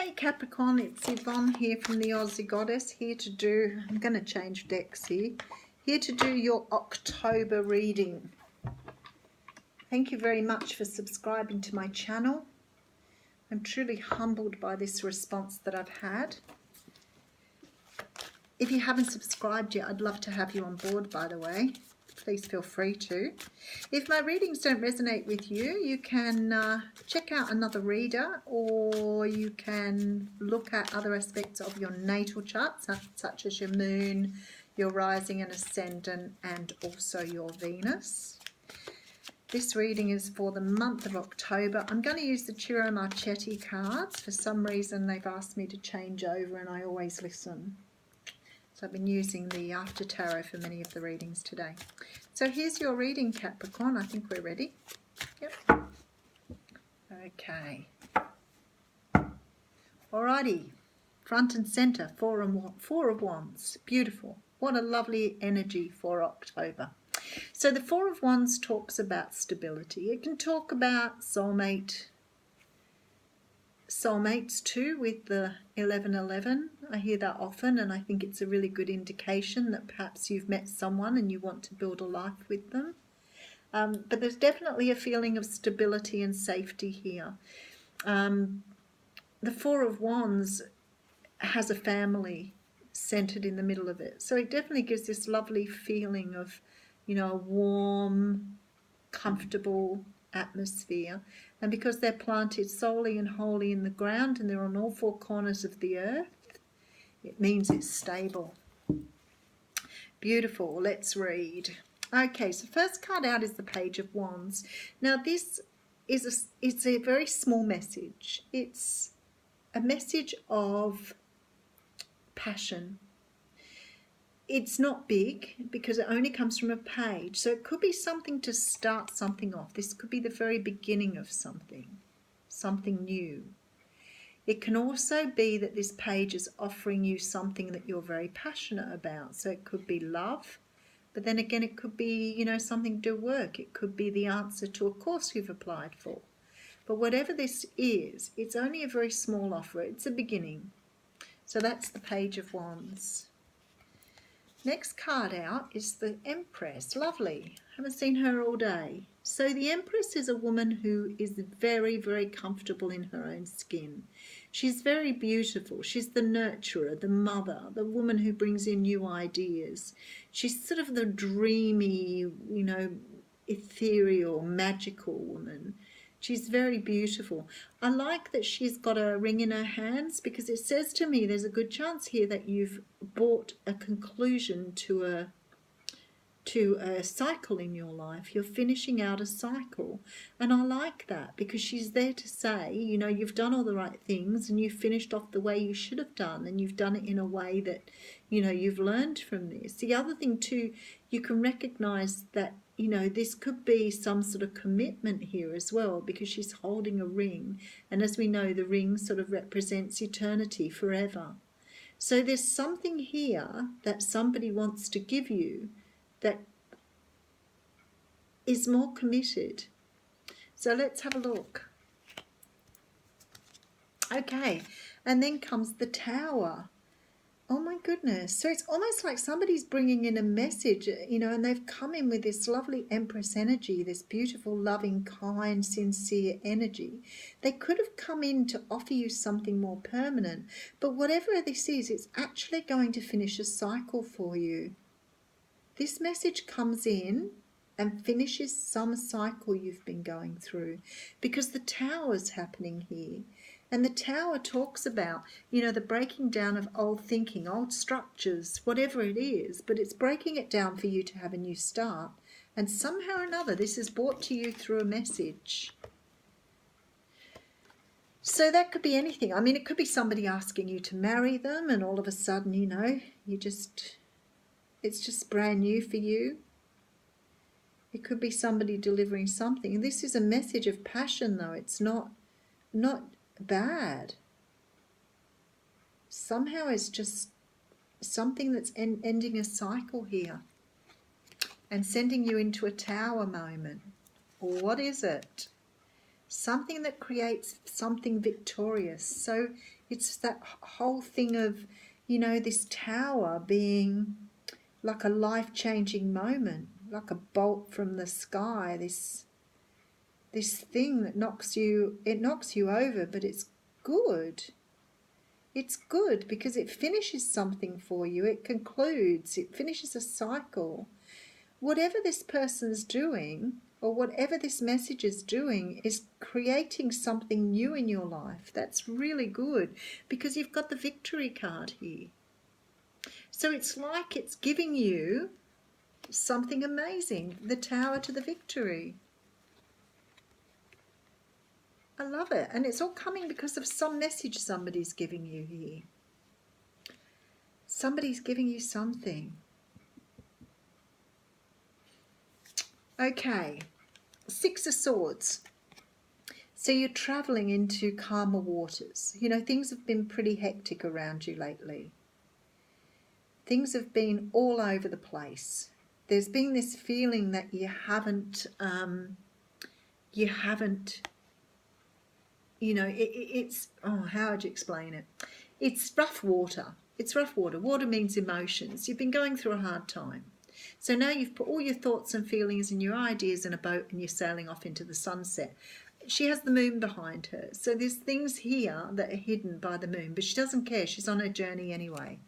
Hey Capricorn, it's Yvonne here from the Aussie Goddess, here to do, I'm going to change decks here to do your October reading. Thank you very much for subscribing to my channel. I'm truly humbled by this response that I've had. If you haven't subscribed yet, I'd love to have you on board, by the way. Please feel free to. If my readings don't resonate with you, you can check out another reader, or you can look at other aspects of your natal chart, such as your moon, your rising and ascendant, and also your Venus. This reading is for the month of October. I'm going to use the Ciro Marchetti cards. For some reason, they've asked me to change over, and I always listen. So I've been using the After Tarot for many of the readings today. So here's your reading, Capricorn. I think we're ready. Yep. Okay. Alrighty. Front and center, Four of Wands. Beautiful. What a lovely energy for October. So the Four of Wands talks about stability. It can talk about soulmates too, with the 1111. I hear that often, and I think it's a really good indication that perhaps you've met someone and you want to build a life with them. But there's definitely a feeling of stability and safety here. The Four of Wands has a family centered in the middle of it, so it definitely gives this lovely feeling of, you know, a warm, comfortable atmosphere. And because they're planted solely and wholly in the ground and they're on all four corners of the earth, it means it's stable. Beautiful. Let's read. Okay, so first card out is the Page of Wands. Now this is it's a very small message. It's a message of passion. It's not big because it only comes from a page, so it could be something to start something off. This could be the very beginning of something new. It can also be that this page is offering you something that you're very passionate about. So it could be love, but then again it could be, you know, something to work. It could be the answer to a course you've applied for. But whatever this is, it's only a very small offer. It's a beginning. So that's the Page of Wands. Next card out is the Empress. Lovely. Haven't seen her all day. So the Empress is a woman who is very, very comfortable in her own skin. She's very beautiful. She's the nurturer, the mother, the woman who brings in new ideas. She's sort of the dreamy, you know, ethereal, magical woman. She's very beautiful. I like that she's got a ring in her hands, because it says to me there's a good chance here that you've brought a conclusion to a cycle in your life. You're finishing out a cycle. And I like that, because she's there to say, you know, you've done all the right things and you've finished off the way you should have done, and you've done it in a way that, you know, you've learned from this. The other thing too, you can recognize that, you know, this could be some sort of commitment here as well, because she's holding a ring. And as we know, the ring sort of represents eternity, forever. So there's something here that somebody wants to give you that is more committed. So let's have a look. Okay, and then comes the Tower. Oh my goodness. So it's almost like somebody's bringing in a message, you know, and they've come in with this lovely Empress energy, this beautiful, loving, kind, sincere energy. They could have come in to offer you something more permanent, but whatever this is, it's actually going to finish a cycle for you. This message comes in and finishes some cycle you've been going through, because the Tower's happening here. And the Tower talks about, you know, the breaking down of old thinking, old structures, whatever it is, but it's breaking it down for you to have a new start. And somehow or another, this is brought to you through a message. So that could be anything. I mean, it could be somebody asking you to marry them, and all of a sudden, you know, it's just brand new for you. It could be somebody delivering something. And this is a message of passion, though. It's not bad. Somehow it's just something that's ending a cycle here and sending you into a Tower moment. Or what is it? something that creates something victorious. So it's that whole thing of, you know, this tower being like a life-changing moment, like a bolt from the sky, this thing that knocks you over, but it's good. It's good because it finishes something for you. It concludes, it finishes a cycle. Whatever this person's doing, or whatever this message is doing, is creating something new in your life. That's really good because you've got the victory card here. So it's like it's giving you something amazing, the tower to the victory. I love it. And it's all coming because of some message somebody's giving you here. Somebody's giving you something. Okay, Six of Swords. So you're travelling into calmer waters. You know, things have been pretty hectic around you lately. Things have been all over the place. There's been this feeling that you haven't, you know, it's, oh, how would you explain it? It's rough water. It's rough water. Water means emotions. You've been going through a hard time. So now you've put all your thoughts and feelings and your ideas in a boat and you're sailing off into the sunset. She has the moon behind her. So there's things here that are hidden by the moon, but she doesn't care. She's on her journey anyway.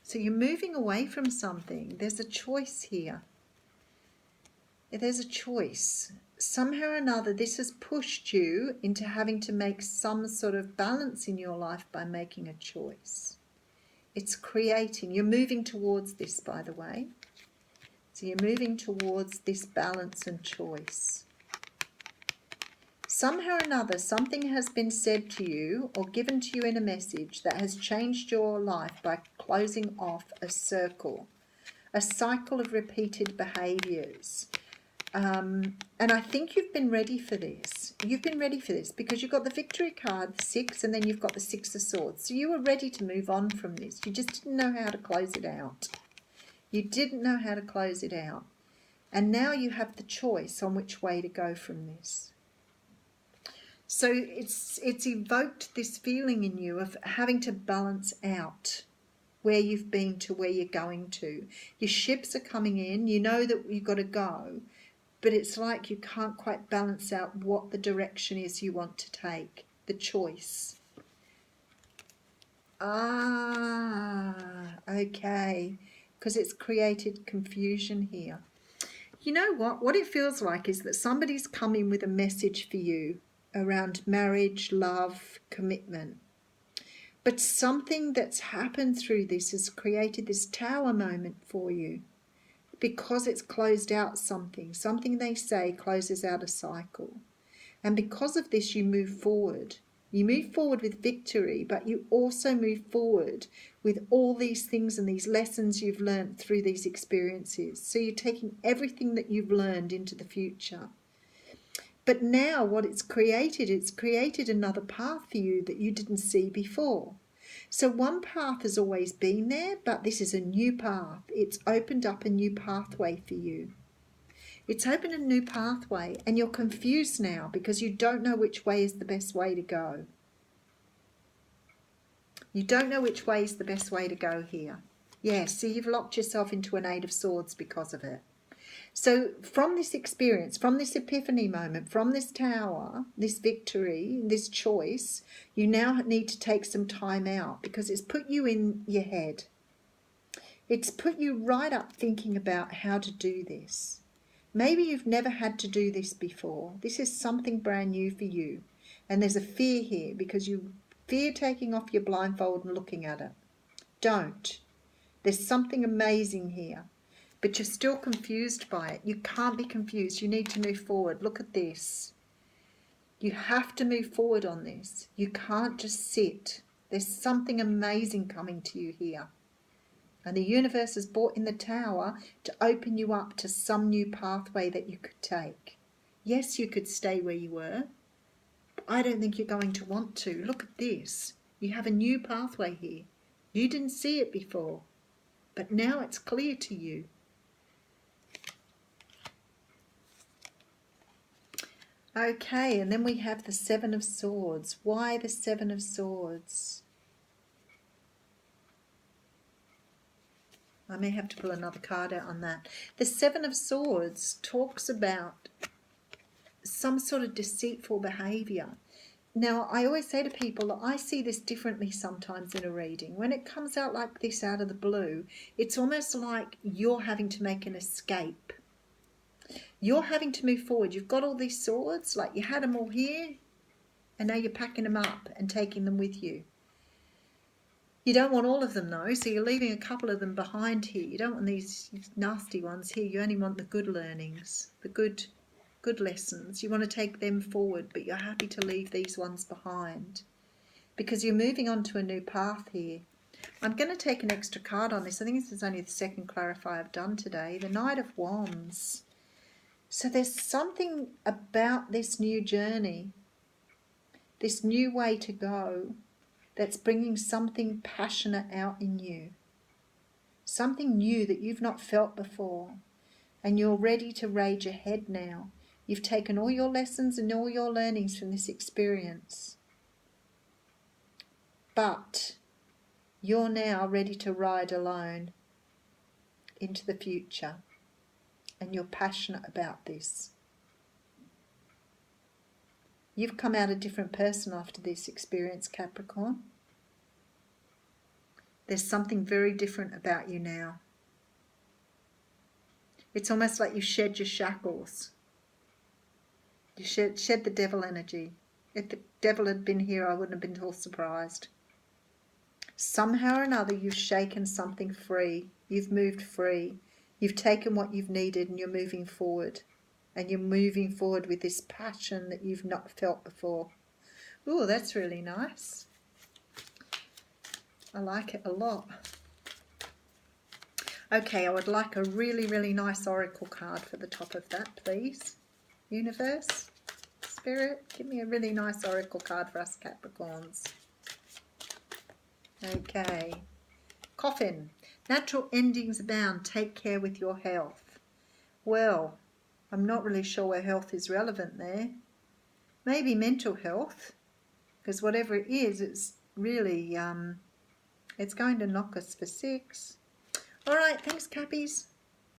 So you're moving away from something. There's a choice here. There's a choice. Somehow or another, this has pushed you into having to make some sort of balance in your life by making a choice. It's creating, you're moving towards this, by the way. So you're moving towards this balance and choice. Somehow or another, something has been said to you or given to you in a message that has changed your life by closing off a circle, a cycle of repeated behaviours. And I think you've been ready for this. You've been ready for this because you've got the victory card, the 6, and then you've got the 6 of Swords. So you were ready to move on from this. You just didn't know how to close it out. You didn't know how to close it out. And now you have the choice on which way to go from this. So it's evoked this feeling in you of having to balance out where you've been to where you're going to. Your ships are coming in. You know that you've got to go. But it's like you can't quite balance out what the direction is you want to take, the choice. Okay, because it's created confusion here. You know what? What it feels like is that somebody's coming with a message for you around marriage, love, commitment. But something that's happened through this has created this tower moment for you. Because it's closed out something. Something they say closes out a cycle. And because of this, you move forward. You move forward with victory, but you also move forward with all these things and these lessons you've learned through these experiences. So you're taking everything that you've learned into the future. But now what it's created another path for you that you didn't see before. So one path has always been there, but this is a new path. It's opened up a new pathway for you. It's opened a new pathway and you're confused now because you don't know which way is the best way to go. You don't know which way is the best way to go here. Yes, so you've locked yourself into an 8 of Swords because of it. So from this experience, from this epiphany moment, from this tower, this victory, this choice, you now need to take some time out because it's put you in your head. It's put you right up thinking about how to do this. Maybe you've never had to do this before. This is something brand new for you. And there's a fear here because you fear taking off your blindfold and looking at it. Don't. There's something amazing here. But you're still confused by it. You can't be confused. You need to move forward. Look at this. You have to move forward on this. You can't just sit. There's something amazing coming to you here. And the universe has brought in the tower to open you up to some new pathway that you could take. Yes, you could stay where you were. But I don't think you're going to want to. Look at this. You have a new pathway here. You didn't see it before. But now it's clear to you. Okay, and then we have the Seven of Swords. Why the Seven of Swords? I may have to pull another card out on that. The Seven of Swords talks about some sort of deceitful behaviour. Now, I always say to people that I see this differently sometimes in a reading. When it comes out like this out of the blue, it's almost like you're having to make an escape. You're having to move forward. You've got all these swords, like you had them all here, and now you're packing them up and taking them with you. You don't want all of them though, so you're leaving a couple of them behind here. You don't want these nasty ones here. You only want the good learnings, the good lessons. You want to take them forward, but you're happy to leave these ones behind because you're moving on to a new path here. I'm going to take an extra card on this. I think this is only the second clarify I've done today. The Knight of Wands. So there's something about this new journey, this new way to go, that's bringing something passionate out in you. Something new that you've not felt before. And you're ready to rage ahead now. You've taken all your lessons and all your learnings from this experience. But you're now ready to ride alone into the future. And you're passionate about this. You've come out a different person after this experience, Capricorn. There's something very different about you now. It's almost like you shed your shackles. You shed the devil energy. If the devil had been here, I wouldn't have been all surprised. Somehow or another, you've shaken something free. You've moved free. You've taken what you've needed and you're moving forward. And you're moving forward with this passion that you've not felt before. Ooh, that's really nice. I like it a lot. Okay, I would like a really, really nice oracle card for the top of that, please. Universe, Spirit, give me a really nice oracle card for us Capricorns. Okay. Coffin. Natural endings abound. Take care with your health. Well, I'm not really sure where health is relevant there. Maybe mental health, because whatever it is, it's really, it's going to knock us for 6. All right, thanks, Cappies.